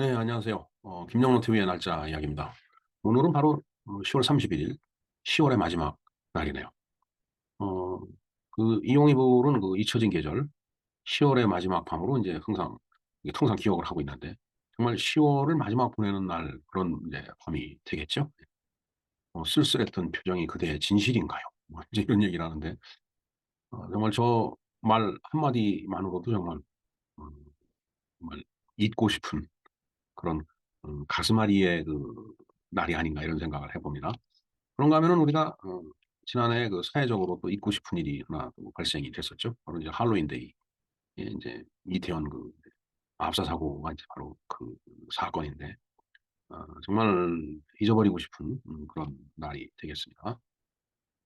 네, 안녕하세요. 김영로 TV의 날짜 이야기입니다. 오늘은 바로 10월 31일, 10월의 마지막 날이네요. 어, 이용이 부른 잊혀진 계절, 10월의 마지막 밤으로 이제 항상, 이게 통상 기억을 하고 있는데, 정말 10월을 마지막 보내는 날, 그런 이제 밤이 되겠죠? 쓸쓸했던 표정이 그대의 진실인가요? 뭐 이제 이런 얘기를 하는데, 정말 저 말 한마디만으로도 어, 정말 잊고 싶은 그런 가슴앓이의 날이 아닌가 이런 생각을 해봅니다. 그런가 하면은 우리가 지난해 사회적으로 또 잊고 싶은 일이 하나 또 발생이 됐었죠. 바로 이제 할로윈데이. 예, 이제 이태원 압사 사고가 이제 바로 그 사건인데 정말 잊어버리고 싶은 그런 날이 되겠습니다.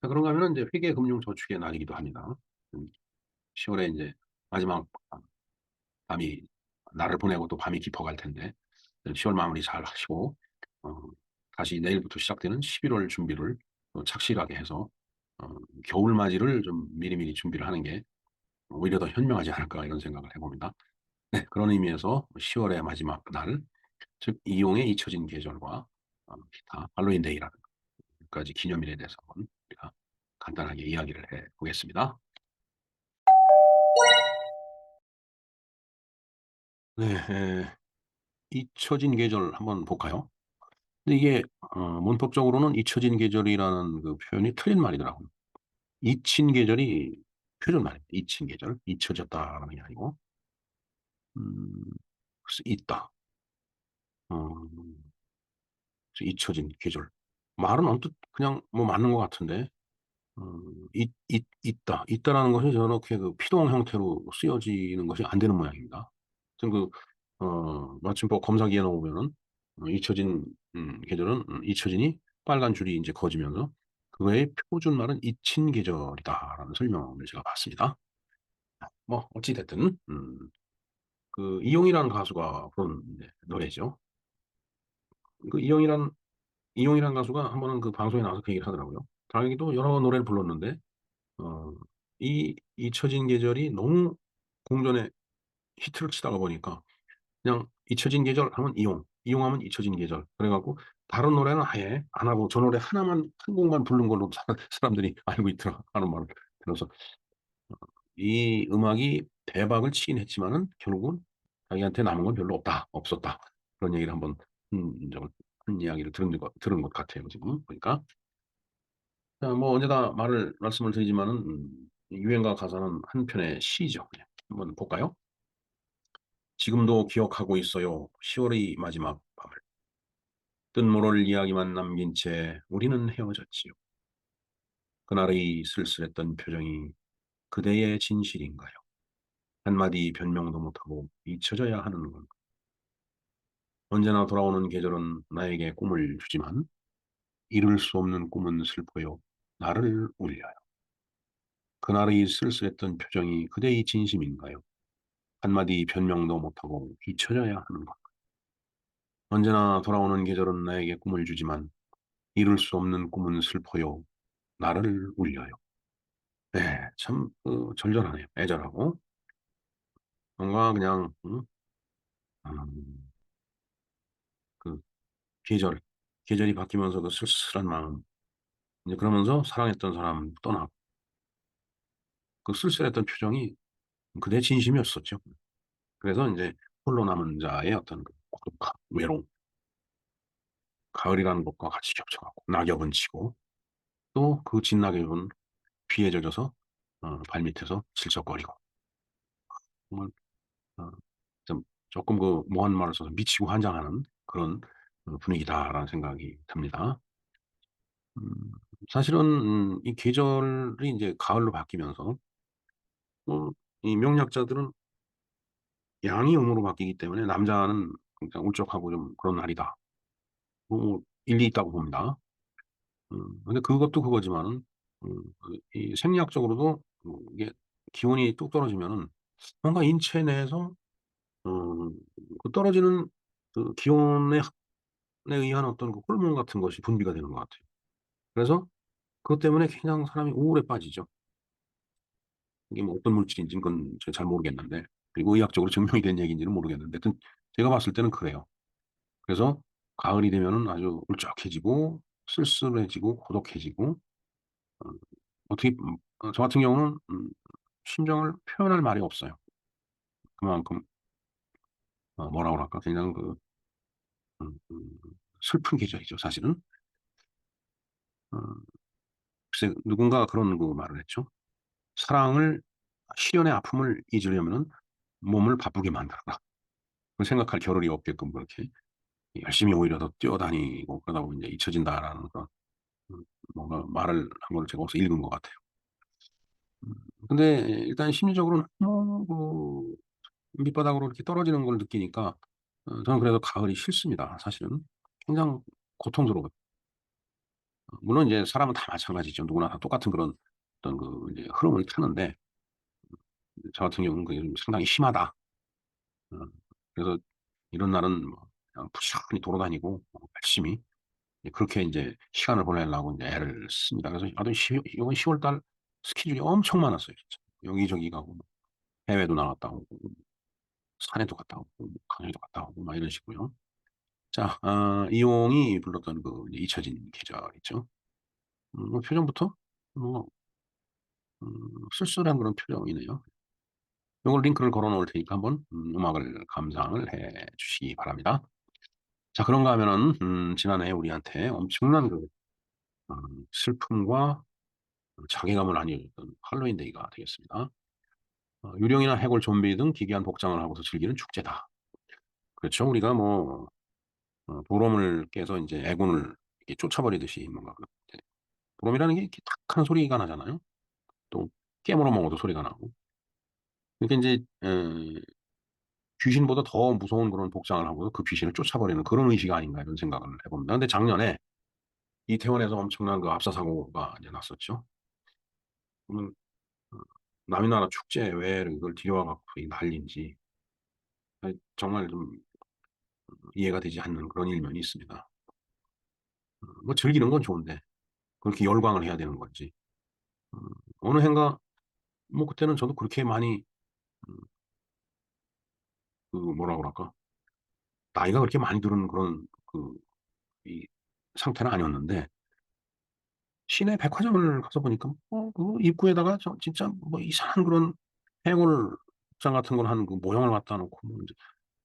자, 그런가 하면은 이제 회계금융저축의 날이기도 합니다. 10월에 이제 마지막 밤이 날을 보내고 또 밤이 깊어갈 텐데 10월 마무리 잘 하시고 어, 다시 내일부터 시작되는 11월 준비를 또 착실하게 해서 어, 겨울 맞이를 좀 미리미리 준비를 하는 게 오히려 더 현명하지 않을까 이런 생각을 해봅니다. 네, 그런 의미에서 10월의 마지막 날, 즉 이용의 잊혀진 계절과 기타 할로윈데이라든지 기념일에 대해서 한번 우리가 간단하게 이야기를 해보겠습니다. 네, 잊혀진 계절 한번 볼까요? 근데 이게 문법적으로는 잊혀진 계절이라는 그 표현이 틀린 말이더라고요. 잊힌 계절이 표준 말입니다. 잊힌 계절, 잊혀졌다라는 게 아니고 그래서 있다. 어 그래서 잊혀진 계절. 말은 언뜻 그냥 뭐 맞는 것 같은데 있다라는 것이 저렇게 피동 형태로 쓰여지는 것이 안 되는 모양입니다. 지금 마침법 검사기에 넣으면은 잊혀진 계절은 잊혀지니 빨간 줄이 이제 그어지면서 그거의 표준말은 잊힌 계절이다라는 설명을 제가 봤습니다. 뭐 어찌 됐든 이용이라는 가수가 부른 이제 노래죠. 그 이용이라는 가수가 한 번은 그 방송에 나와서 그 얘기를 하더라고요. 자기도 여러 노래를 불렀는데 어 이 잊혀진 계절이 너무 공전에 히트를 치다가 보니까 그냥 잊혀진 계절 하면 이용하면 잊혀진 계절 그래 갖고 다른 노래는 아예 안 하고 저 노래 하나만 한 곡만 부른 걸로 사람들이 알고 있더라 하는 말을 들어서 이 음악이 대박을 치긴 했지만은 결국은 자기한테 남은 건 별로 없었다. 그런 얘기를 한번 적을 한 이야기를 들은 것 같아요 지금 보니까. 자 뭐 언제나 말씀을 드리지만은 유행가 가사는 한 편의 시죠. 예. 한번 볼까요? 지금도 기억하고 있어요. 10월의 마지막 밤을. 뜻모를 이야기만 남긴 채 우리는 헤어졌지요. 그날의 쓸쓸했던 표정이 그대의 진실인가요? 한마디 변명도 못하고 잊혀져야 하는 건 언제나 돌아오는 계절은 나에게 꿈을 주지만 이룰 수 없는 꿈은 슬퍼요. 나를 울려요. 그날의 쓸쓸했던 표정이 그대의 진심인가요? 한마디 변명도 못하고 잊혀져야 하는 것. 언제나 돌아오는 계절은 나에게 꿈을 주지만 이룰 수 없는 꿈은 슬퍼요. 나를 울려요. 네, 참 절절하네요. 애절하고 뭔가 그냥 음, 그 계절 계절이 바뀌면서도 쓸쓸한 마음 이제 그러면서 사랑했던 사람 떠나고 그 쓸쓸했던 표정이 그대 진심이었었죠. 그래서 이제 홀로 남은 자의 어떤 고독함, 외로움, 가을이라는 것과 같이 겹쳐가고 낙엽은 지고 또 그 진낙엽은 비에 젖어서 발밑에서 질척거리고 정말 어 좀 조금 묘한 말을 써서 미치고 환장하는 그런 분위기다라는 생각이 듭니다. 음 사실은 이 계절이 인제 가을로 바뀌면서 이 명리학자들은 양이 음으로 바뀌기 때문에 남자는 굉장히 울적하고 좀 그런 날이다. 일리 있다고 봅니다. 근데 그것도 그거지만은 이 생리학적으로도 이게 기온이 뚝 떨어지면은 뭔가 인체 내에서 음 떨어지는 기온에 의한 어떤 호르몬 같은 것이 분비가 되는 것 같아요. 그래서 그것 때문에 그냥 사람이 우울에 빠지죠. 이게 뭐 어떤 물질인지 그건 제가 잘 모르겠는데 그리고 의학적으로 증명이 된 얘기인지는 모르겠는데 하여튼 제가 봤을 때는 그래요. 그래서 가을이 되면은 아주 울적해지고 쓸쓸해지고 고독해지고, 어 어떻게 저 같은 경우는 심정을 표현할 말이 없어요. 그만큼 뭐라 그럴까? 그냥 슬픈 계절이죠 사실은. 어 글쎄 누군가가 그런 말을 했죠. "사랑을 시련의 아픔을 잊으려면은 몸을 바쁘게 만들어라." 그 생각할 겨를이 없게끔 그렇게 열심히 오히려 더 뛰어다니고 그러다 보면 이제 잊혀진다라는 그런 음 뭔가 말을 한 거를 제가 어디서 읽은 것 같아요. 음 근데 일단 심리적으로는 너무 밑바닥으로 이렇게 떨어지는 걸 느끼니까 저는 그래서 가을이 싫습니다 사실은. 굉장히 고통스러워요. 물론 이제 사람은 다 마찬가지죠. 누구나 다 똑같은 그런 어떤 이제 흐름을 타는데 저 같은 경우는 그게 좀 상당히 심하다. 어 그래서 이런 날은 뭐 그냥 부지런히 돌아다니고 열심히 그렇게 인제 시간을 보내려고 인제 애를 씁니다. 그래서 아주 이번 10월 달 스케줄이 엄청 많았어요 진짜. 여기저기 가고 뭐 해외도 나갔다 오고 산에도 갔다 오고 뭐 강연도 갔다 오고 막 이런 식으로요. 자 이용이 불렀던 이제 잊혀진 계절 있죠. 뭐 표정부터 뭐 쓸쓸한 그런 표정이네요. 요걸 링크를 걸어 놓을 테니까 한번 음악을 감상을 해 주시기 바랍니다. 자 그런가 하면은 지난해 우리한테 엄청난 슬픔과 자괴감을 안겨줬던 할로윈데이가 되겠습니다. 유령이나 해골, 좀비 등 기괴한 복장을 하고서 즐기는 축제다. 그렇죠. 우리가 뭐 도ром을 깨서 인제 애군을 이렇게 쫓아버리듯이 뭔가 이제 도ром이라는 게 이렇게 탁 하는 소리가 나잖아요. 또 깨물어 먹어도 소리가 나고. 그러니까 인제 귀신보다 더 무서운 그런 복장을 하고서 그 귀신을 쫓아버리는 그런 의식 아닌가 이런 생각을 해 봅니다. 근데 작년에 이태원에서 엄청난 압사 사고가 이제 났었죠. 그러면 어 남의 나라 축제에 왜 이걸 들여와 갖고 이 난리인지 정말 좀 이해가 되지 않는 그런 일면이 있습니다. 뭐 즐기는 건 좋은데 그렇게 열광을 해야 되는 건지. 음 어느 해인가 뭐 그때는 저도 그렇게 많이 음 뭐라 그럴까? 나이가 그렇게 많이 들은 그런 이 상태는 아니었는데 시내 백화점을 가서 보니까 입구에다가 진짜 뭐 이상한 그런 해골 복장 같은 걸 한 모형을 갖다 놓고 뭐 인제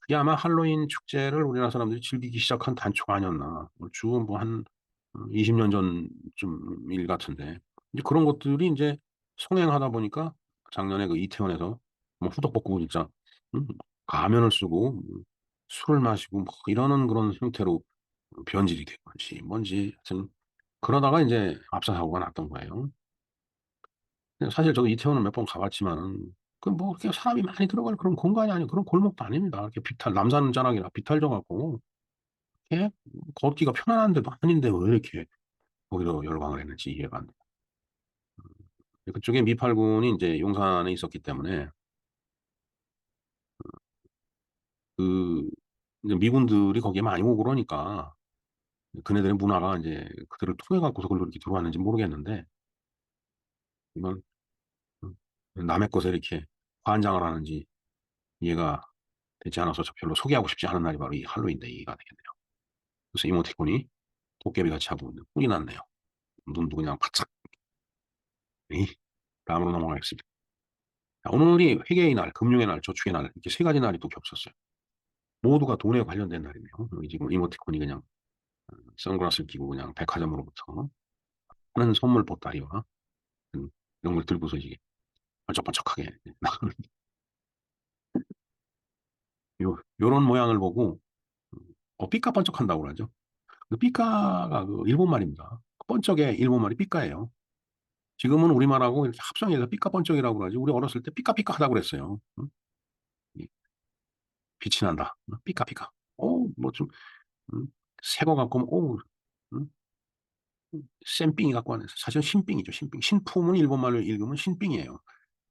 그게 아마 할로윈 축제를 우리나라 사람들이 즐기기 시작한 단초가 아니었나. 주 뭐 한 20년 전쯤 일 같은데 이제 그런 것들이 인제 성행하다 보니까 작년에 이태원에서 뭐 후덕볶고 진짜 음 가면을 쓰고 술을 마시고 뭐 이러는 그런 형태로 변질이 된 건지 뭔지 하여튼 그러다가 인제 압사 사고가 났던 거예요. 근데 사실 저도 이태원을 몇 번 가 봤지만은 뭐 그렇게 사람이 많이 들어갈 그런 공간이 아니고 그런 골목도 아닙니다. 이렇게 남산 자락이라 비탈져 갖고 예 걷기가 편안한 데도 아닌데 왜 이렇게 거기서 열광을 했는지 이해가 안 돼요. 그쪽에 미팔군이 인제 용산에 있었기 때문에 그 이제 미군들이 거기에 많이 오고 그러니까 그네들의 문화가 인제 그들을 통해 갖고서 그걸로 이렇게 들어왔는지 모르겠는데 이건 남의 것에 이렇게 환장을 하는지 이해가 되지 않아서 저 별로 소개하고 싶지 않은 날이 바로 이 할로윈데이가 되겠네요. 그래서 이모티콘이 도깨비같이 하고 뿔이 났네요. 눈도 그냥 바짝. 이 다음으로 넘어가겠습니다. 자 오늘이 회개의 날, 금융의 날, 저축의 날 이렇게 세 가지 날이 또 겹쳤어요. 모두가 돈에 관련된 날이네요. 여기 지금 이모티콘이 그냥 선글라스를 끼고 그냥 백화점으로부터 하는 선물 보따리와 이런 걸 들고서 이제 번쩍번쩍하게 나가는 요런 모양을 보고 삐까번쩍한다고 그러죠. 삐까가 일본 말입니다. 번쩍의 일본 말이 삐까예요. 지금은 우리말하고 이렇게 합성해서 삐까번쩍이라고 그러지 우리 어렸을 때 삐까삐까하다고 그랬어요. 이 빛이 난다. 삐까삐까. 뭐 좀 음 새 거 갖고 오면 음 쌘삥이 갖고 왔네. 사실은 신삥이죠, 신삥. 신품은 일본말로 읽으면 신삥이에요.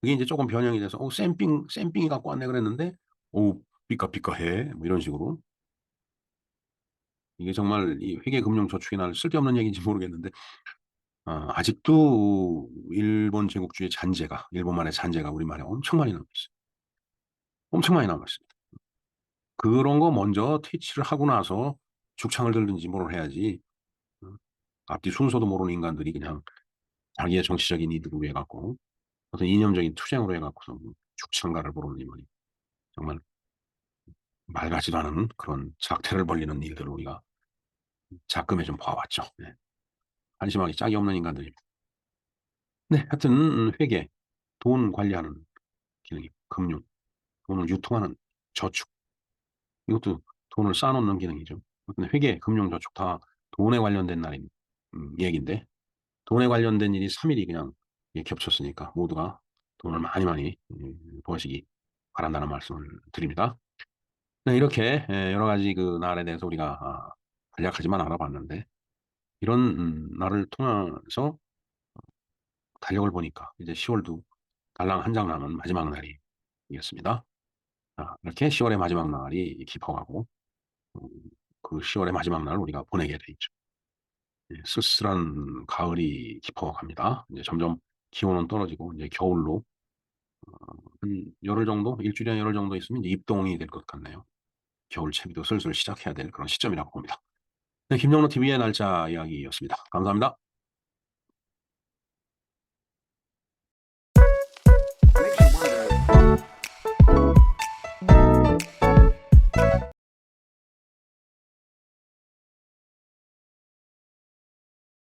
그게 인제 쪼금 변형이 돼서 쌘삥이 갖고 왔네." 그랬는데 "어우 삐까삐까해." 뭐 이런 식으로. 이게 정말 이 회계금융저축의 날 쓸데없는 얘기인지 모르겠는데 아직도 일본 제국주의의 잔재가 일본말의 잔재가 우리말에 엄청 많이 남아 있어요. 엄청 많이 남아 있습니다. 그런 거 먼저 퇴치를 하고 나서 죽창을 들든지 뭐를 해야지. 어, 앞뒤 순서도 모르는 인간들이 그냥 자기의 정치적인 이득을 위해 갖고 어떤 이념적인 투쟁으로 해 갖고서 뭐 죽창가를 부르니 뭐니 정말 말 같지도 않은 그런 작태를 벌리는 일들을 우리가 작금에 좀 봐왔죠. 네. 한심하기 짝이 없는 인간들입니다. 네, 하여튼 회계, 돈 관리하는 기능이 금융, 돈을 유통하는 저축, 이것도 돈을 쌓아놓는 기능이죠. 하여튼 회계, 금융, 저축 다 돈에 관련된 날인 얘기인데 돈에 관련된 일이 3일이 그냥 겹쳤으니까 모두가 돈을 많이 많이 버시기 바란다는 말씀을 드립니다. 네, 이렇게 여러 가지 그 날에 대해서 우리가 간략하지만 알아봤는데 이런 날을 통해서 달력을 보니까 이제 10월도 달랑 한 장 남은 마지막 날이었습니다. 자, 이렇게 10월의 마지막 날이 깊어가고 음, 그 10월의 마지막 날을 우리가 보내게 돼 있죠. 예, 쓸쓸한 가을이 깊어갑니다. 이제 점점 기온은 떨어지고 이제 겨울로 한 열흘 정도, 일주일에 열흘 정도 있으면 이제 입동이 될 것 같네요. 겨울 채비도 슬슬 시작해야 될 그런 시점이라고 봅니다. 네, 김영로 TV의 날짜 이야기였습니다. 감사합니다.